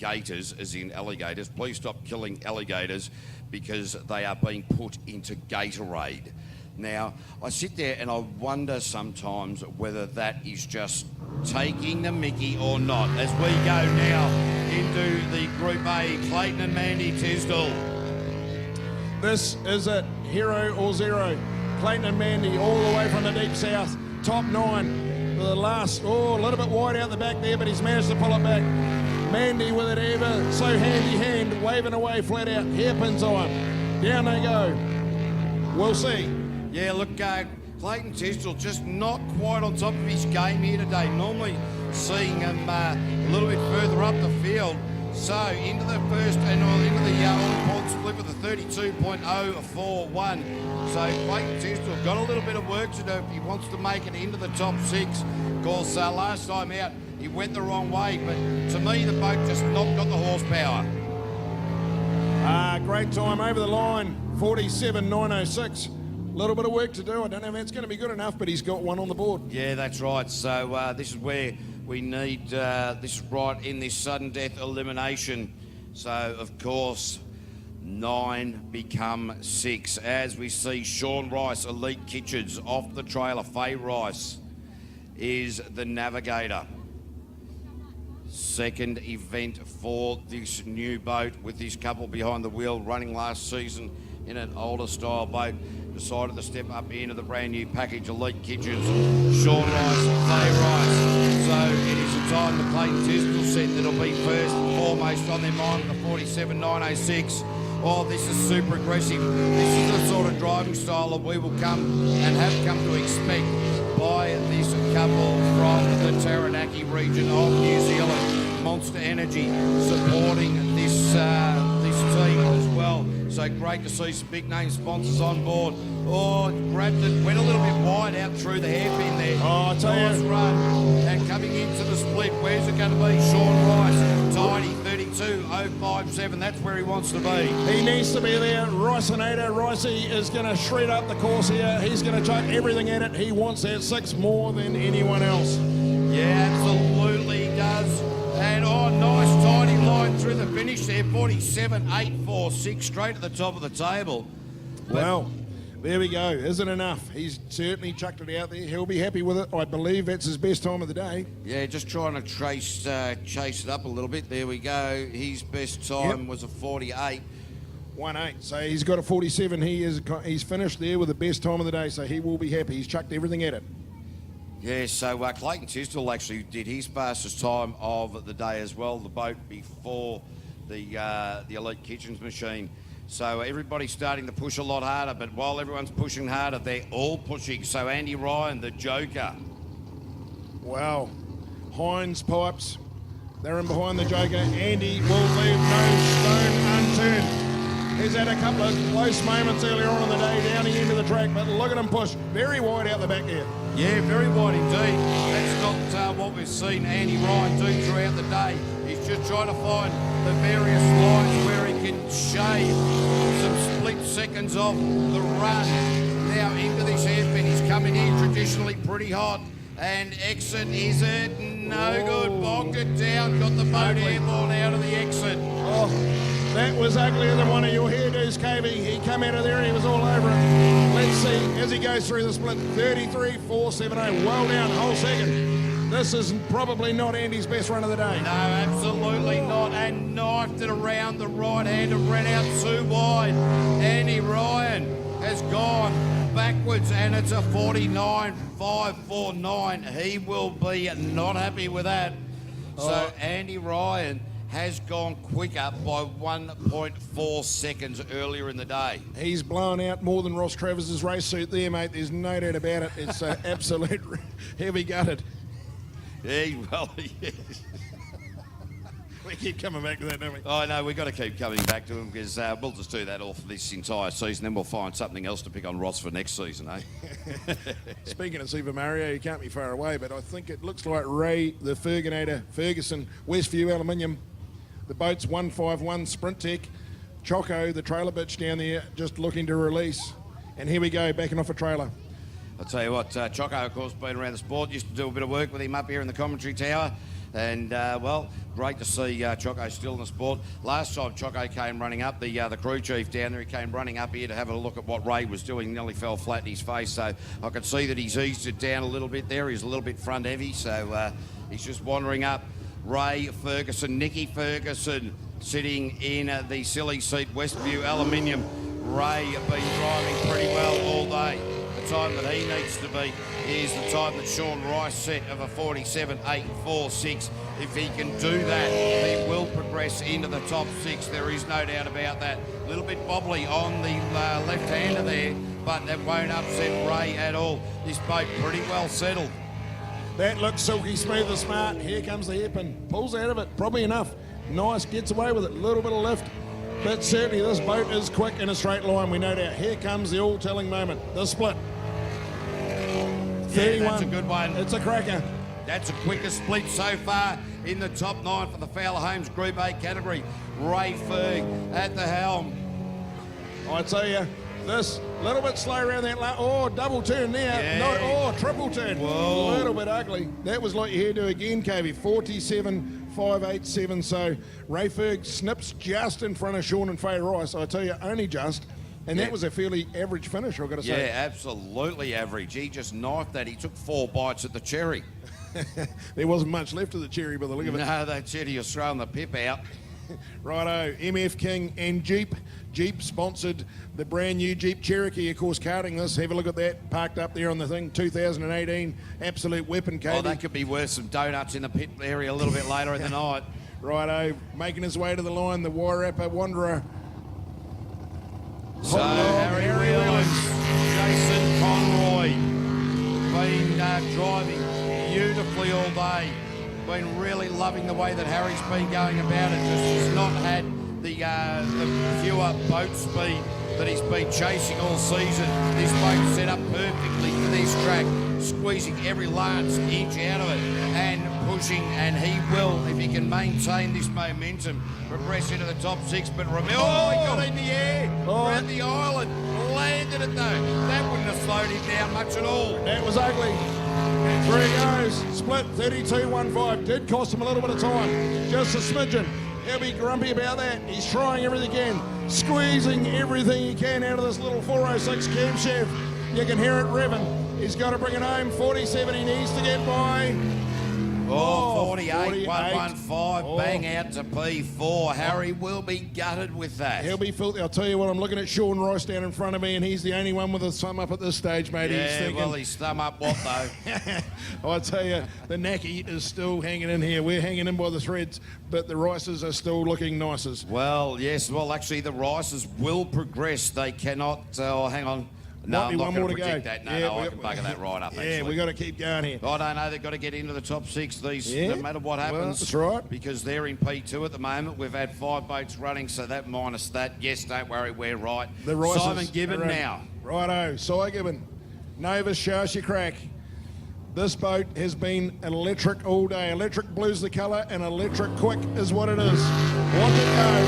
gators, as in alligators. Please stop killing alligators because they are being put into Gatorade. Now, I sit there and I wonder sometimes whether that is just taking the mickey or not. As we go now into the Group A, Clayton and Mandy Tisdall. This is it, hero or zero. Clayton and Mandy all the way from the deep south. Top 9 for the last, a little bit wide out the back there, but he's managed to pull it back. Mandy with it ever so handy hand, waving away flat out, hairpin time. Down they go. We'll see. Yeah, look, Clayton Tisdall just not quite on top of his game here today. Normally seeing him a little bit further up the field. So into the first and into the all-important split with a 32.041. So Clayton Tisdall got a little bit of work to do if he wants to make it into the top 6. Of course, last time out he went the wrong way, but to me the boat just not got the horsepower. Great time over the line, 47.906. A little bit of work to do. I don't know if that's going to be good enough, but he's got one on the board. Yeah, that's right. So this is where we need, this is right in this sudden death elimination. So, of course, 9 become 6. As we see Sean Rice, Elite Kitchens off the trailer. Faye Rice is the navigator. Second event for this new boat with this couple behind the wheel running last season in an older style boat. Decided to step up into the brand new package, Elite Kitchens, Sean Rice, Faye Rice. So it is a time the Clayton Tisdall set that'll be first and foremost on their mind with the 47.906. Oh, this is super aggressive. This is the sort of driving style that we will come and have come to expect by this couple from the Taranaki region of New Zealand. Monster Energy supporting this team as well. So great to see some big name sponsors on board. Oh, grabbed it, went a little bit wide out through the hairpin there. Oh, I tell you. Run. And coming into the split, where's it going to be? Sean Rice, tidy, 32.057. That's where he wants to be. He needs to be there. Ricinator, Ricey is going to shred up the course here. He's going to chuck everything at it. He wants that 6 more than anyone else. Yeah, absolutely does. And nice tidy line through the finish there, 47.846, straight to the top of the table. Well, there we go. Isn't enough? He's certainly chucked it out there. He'll be happy with it. I believe that's his best time of the day. Yeah, just trying to chase it up a little bit. There we go. His best time was a 48. 1.8. So he's got a 47. He's finished there with the best time of the day, so he will be happy. He's chucked everything at it. Yeah, so Clayton Tisdall actually did his fastest time of the day as well, the boat before the Elite Kitchens machine. So everybody's starting to push a lot harder, but while everyone's pushing harder, they're all pushing. So Andy Ryan, the Joker. Wow. Hines pipes. They're in behind the Joker. Andy will leave no stone unturned. He's had a couple of close moments earlier on in the day down the end of the track, but look at him push. Very wide out the back there. Yeah, very wide indeed. That's not what we've seen Andy Ryan do throughout the day. He's just trying to find the various lines where he can shave some split seconds off the run. Now into this hairpin, he's coming in traditionally pretty hot. And exit, is it? No good. Bogged it down, got the boat airborne out of the exit. Oh, that was uglier than one of your hairdos, KB. He come out of there, he was all over it. Let's see, as he goes through the split, 33.470, well down, whole second. This is probably not Andy's best run of the day. No, absolutely not, and knifed it around the right hand and ran out too wide. Andy Ryan has gone backwards, and it's a 49.549. He will be not happy with that. So Andy Ryan has gone quicker by 1.4 seconds earlier in the day. He's blown out more than Ross Travis's race suit there, mate. There's no doubt about it. It's absolute heavy-gutted. Yeah, well, yes. We keep coming back to that, don't we? Oh, no, we've got to keep coming back to him because we'll just do that all for this entire season, then we'll find something else to pick on Ross for next season, eh? Speaking of Super Mario, you can't be far away, but I think it looks like Ray, the Ferganator, Ferguson, Westview Aluminium, the boat's 151 Sprint Tech, Choco, the trailer bitch down there, just looking to release. And here we go, backing off a trailer. I'll tell you what, Choco, of course, been around the sport, used to do a bit of work with him up here in the commentary tower. And, well, great to see Choco still in the sport. Last time Choco came running up, the crew chief down there, he came running up here to have a look at what Ray was doing, nearly fell flat in his face. So I could see that he's eased it down a little bit there. He's a little bit front heavy, so he's just wandering up. Ray Ferguson, Nicky Ferguson, sitting in the silly seat, Westview Aluminium. Ray been driving pretty well all day. The time that he needs to be is the time that Sean Rice set of a 47.846. If he can do that, he will progress into the top 6. There is no doubt about that. A little bit wobbly on the left-hander there, but that won't upset Ray at all. This boat pretty well settled. That looks silky smooth and smart. Here comes the hairpin. Pulls out of it, probably enough. Nice, gets away with it. A little bit of lift. But certainly this boat is quick in a straight line, we no doubt. Here comes the all-telling moment, the split. 31. Yeah, that's a good one. It's a cracker. That's the quickest split so far in the top 9 for the Fowler Homes Group A category. Ray Ferg at the helm. I tell you, this little bit slow around that double turn there. Yeah. Triple turn. Whoa. A little bit ugly. That was like your hairdo again, KV. 47.587. So Ray Ferg snips just in front of Sean and Faye Rice. I tell you, only just. And that was a fairly average finish, I've got to say. Yeah, absolutely average. He just knifed that. He took 4 bites at the cherry. There wasn't much left of the cherry by the look of it. No, that cherry was throwing the pip out. Righto, MF King and Jeep. Jeep sponsored the brand new Jeep Cherokee, of course, karting this. Have a look at that, parked up there on the thing, 2018, absolute weapon, Katie. Oh, that could be worth some donuts in the pit area a little bit later in the night. Righto, making his way to the line, the Wairarapa Wanderer. So, Harry Williams, Jason Conroy, been driving beautifully all day. Been really loving the way that Harry's been going about it. Just has not had the fewer boat speed that he's been chasing all season. This boat set up perfectly for this track, squeezing every last inch out of it and pushing, and he will, if he can maintain this momentum, progress into the top 6. But remember, he got in the air, around the island, landed it though. That wouldn't have slowed him down much at all. That was ugly. And there he goes, split 32.15. Did cost him a little bit of time, just a smidgen. He'll be grumpy about that. He's trying everything he can, squeezing everything he can out of this little 406 camshaft. You can hear it revving. He's got to bring it home. 47 he needs to get by. 48, 115, bang out to P4. Harry will be gutted with that. He'll be filthy. I'll tell you what, I'm looking at Sean Rice down in front of me, and he's the only one with a thumb up at this stage, mate. Yeah, he's thinking, well, his thumb up what, though? I tell you, the Naki is still hanging in here. We're hanging in by the threads, but the Rices are still looking nicest. Well, yes, well, actually, the Rices will progress. They cannot, hang on. No, I'm not going to predict that. No, I can bugger that right up, actually. Yeah, we've got to keep going here. I don't know. They've got to get into the top 6, no matter what happens. Well, that's right. Because they're in P2 at the moment. We've had 5 boats running, so that minus that. Yes, don't worry, we're right. The Rices Simon Gibbon now. Righto, Cy Gibbon. Nova Sharsha Crack. This boat has been electric all day. Electric blue's the colour, and electric quick is what it is. Watch it go.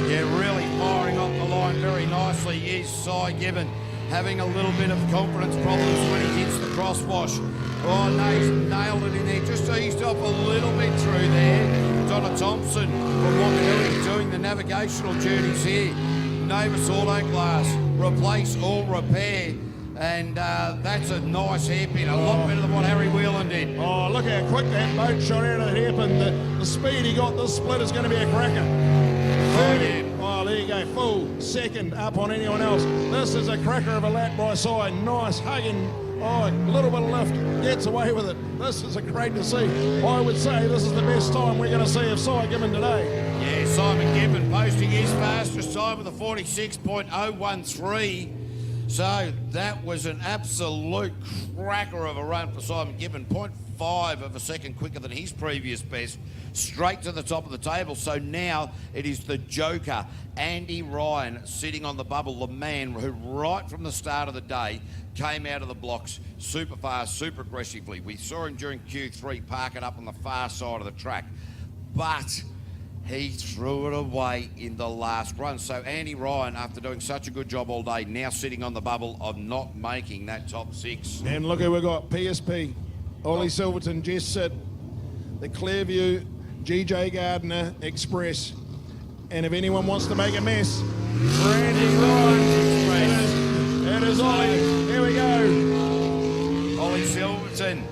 Yeah, really firing off the line very nicely is Cy Gibbon. Having a little bit of confidence problems when he hits the crosswash. Oh, no, he's nailed it in there. Just eased off a little bit through there. Donna Thompson from Wanganui doing the navigational duties here. Novus Auto Glass, replace all repair. And that's a nice hairpin, a lot better than what Harry Whelan did. Oh, look how quick that boat shot out of that hairpin. The speed he got this split is going to be a cracker. 30. Oh, there you go, full second up on anyone else. This is a cracker of a lap by side. Nice hugging. Oh, a little bit of lift, gets away with it. This is a great to see. I would say this is the best time we're going to see of Cy Gibbon today. Yeah, Simon Gibbon posting his fastest time with a 46.013. So that was an absolute cracker of a run for Simon Gibbon. 0.5 of a second quicker than his previous best. Straight to the top of the table. So now it is the Joker, Andy Ryan, sitting on the bubble. The man who right from the start of the day came out of the blocks super fast, super aggressively. We saw him during Q3 park it up on the far side of the track. But he threw it away in the last run. So Andy Ryan, after doing such a good job all day, now sitting on the bubble of not making that top 6. And look who we got, PSP, Ollie Silverton, Jess Sid. the Clearview GJ Gardner Express. And if anyone wants to make a mess, Randy Ryan, it is Ollie. Here we go. Ollie Silverton.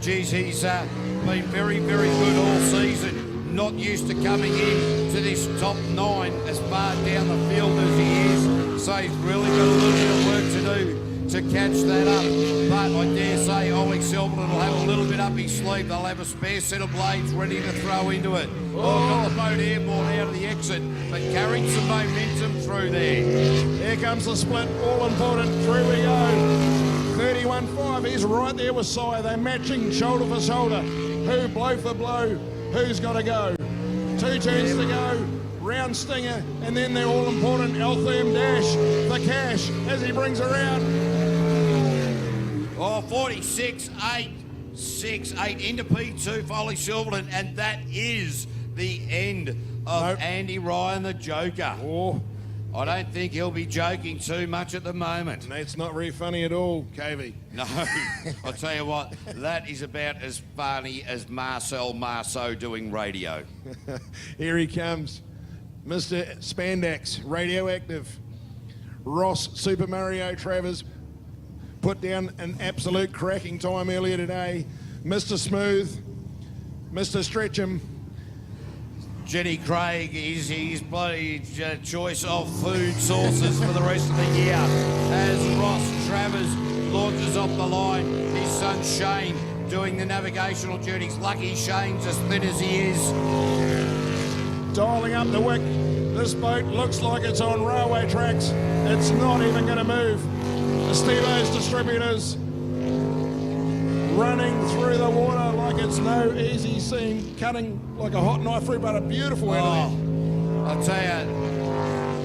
Geez, he's been very, very good all season. Not used to coming in to this top 9 as far down the field as he is. So he's really got a little bit of work to do to catch that up. But I dare say Ollie Silverton will have a little bit up his sleeve. They'll have a spare set of blades ready to throw into it. Got the boat airborne out of the exit, but carried some momentum through there. Here comes the split, all important. Through we go. 31.5, he's right there with Sire. They're matching shoulder for shoulder. Who blow for blow? Who's got to go? 2 turns to go. Round stinger, and then the all-important Altherm dash for cash as he brings around. Oh, 46.8, 6.8 into P2 for Ollie Silverton, and that is the end of Andy Ryan, the Joker. Oh. I don't think he'll be joking too much at the moment. That's not very funny at all, KV. No, I'll tell you what, that is about as funny as Marcel Marceau doing radio. Here he comes. Mr. Spandex, radioactive. Ross Super Mario Travers put down an absolute cracking time earlier today. Mr. Smooth, Mr. Stretcham. Jenny Craig is his bloody choice of food sources for the rest of the year. As Ross Travers launches off the line, his son Shane doing the navigational duties. Lucky Shane's as thin as he is. Dialing up the wick. This boat looks like it's on railway tracks. It's not even going to move. The Stevo's distributors running through the water like it's no easy scene, cutting like a hot knife through, but a beautiful ending. I'll tell you,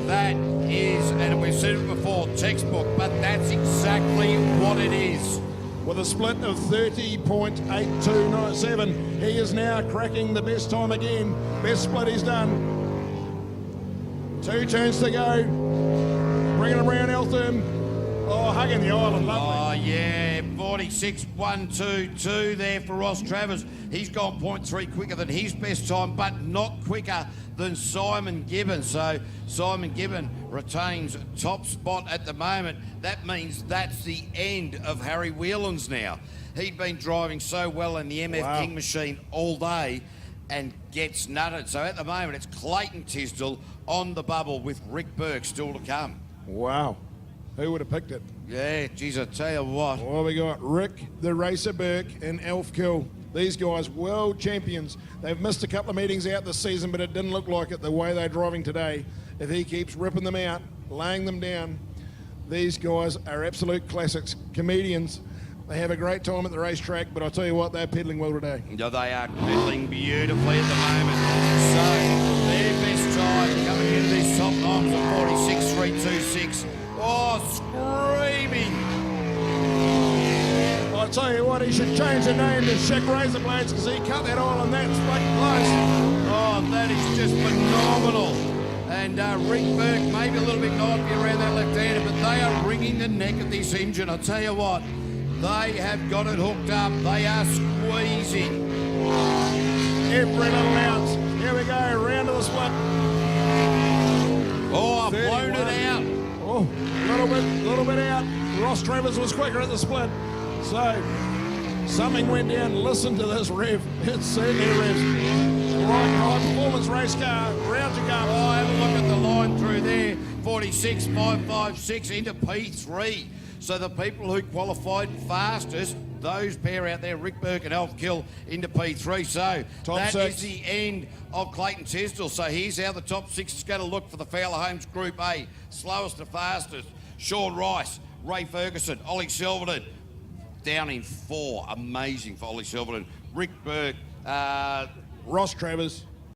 that is, and we've seen it before, textbook, but that's exactly what it is. With a split of 30.8297, he is now cracking the best time again. Best split he's done. 2 turns to go. Bringing around Altherm. Oh, hugging the island, lovely. Oh, yeah, 46.122 there for Ross Travers. He's gone 0.3 quicker than his best time, but not quicker than Simon Gibbon. So Simon Gibbon retains top spot at the moment. That means that's the end of Harry Whelan's now. He'd been driving so well in the MF King machine all day and gets nutted. So at the moment, it's Clayton Tisdall on the bubble with Rick Burke still to come. Wow. Who would have picked it? Yeah, geez, I tell you what. Well, we got Rick, the Racer Burke, and Elf Kill. These guys, world champions. They've missed a couple of meetings out this season, but it didn't look like it the way they're driving today. If he keeps ripping them out, laying them down, these guys are absolute classics. Comedians. They have a great time at the racetrack, but I'll tell you what, they're pedaling well today. Yeah, they are pedaling beautifully at the moment. So, their best time coming into this top 9 is a 46.326. Oh, screaming. I'll tell you what, he should change the name to Chick Razor Blades because he cut that island that fucking close. Oh, that is just phenomenal. And Rick Burke, maybe a little bit knifey around that left-hander, but they are wringing the neck of this engine. I'll tell you what, they have got it hooked up. They are squeezing. Every little ounce. Here we go, round to the split. Oh, I've blown it out. Oh, little bit out. Ross Travers was quicker at the split. So, something went down. Listen to this rev. It's certainly revs. Like a high-performance race car. Round to go. Oh, have a look at the line through there. 46.556 into P3. So the people who qualified fastest, those pair out there, Rick Burke and Elf Kill, into P3. So that is the end of Clayton Tisdall. So here's how the top 6 is going to look for the Fowler Homes Group A. Slowest to fastest, Sean Rice, Ray Ferguson, Ollie Silverton, down in 4. Amazing for Ollie Silverton. Rick Burke, Ross Travers,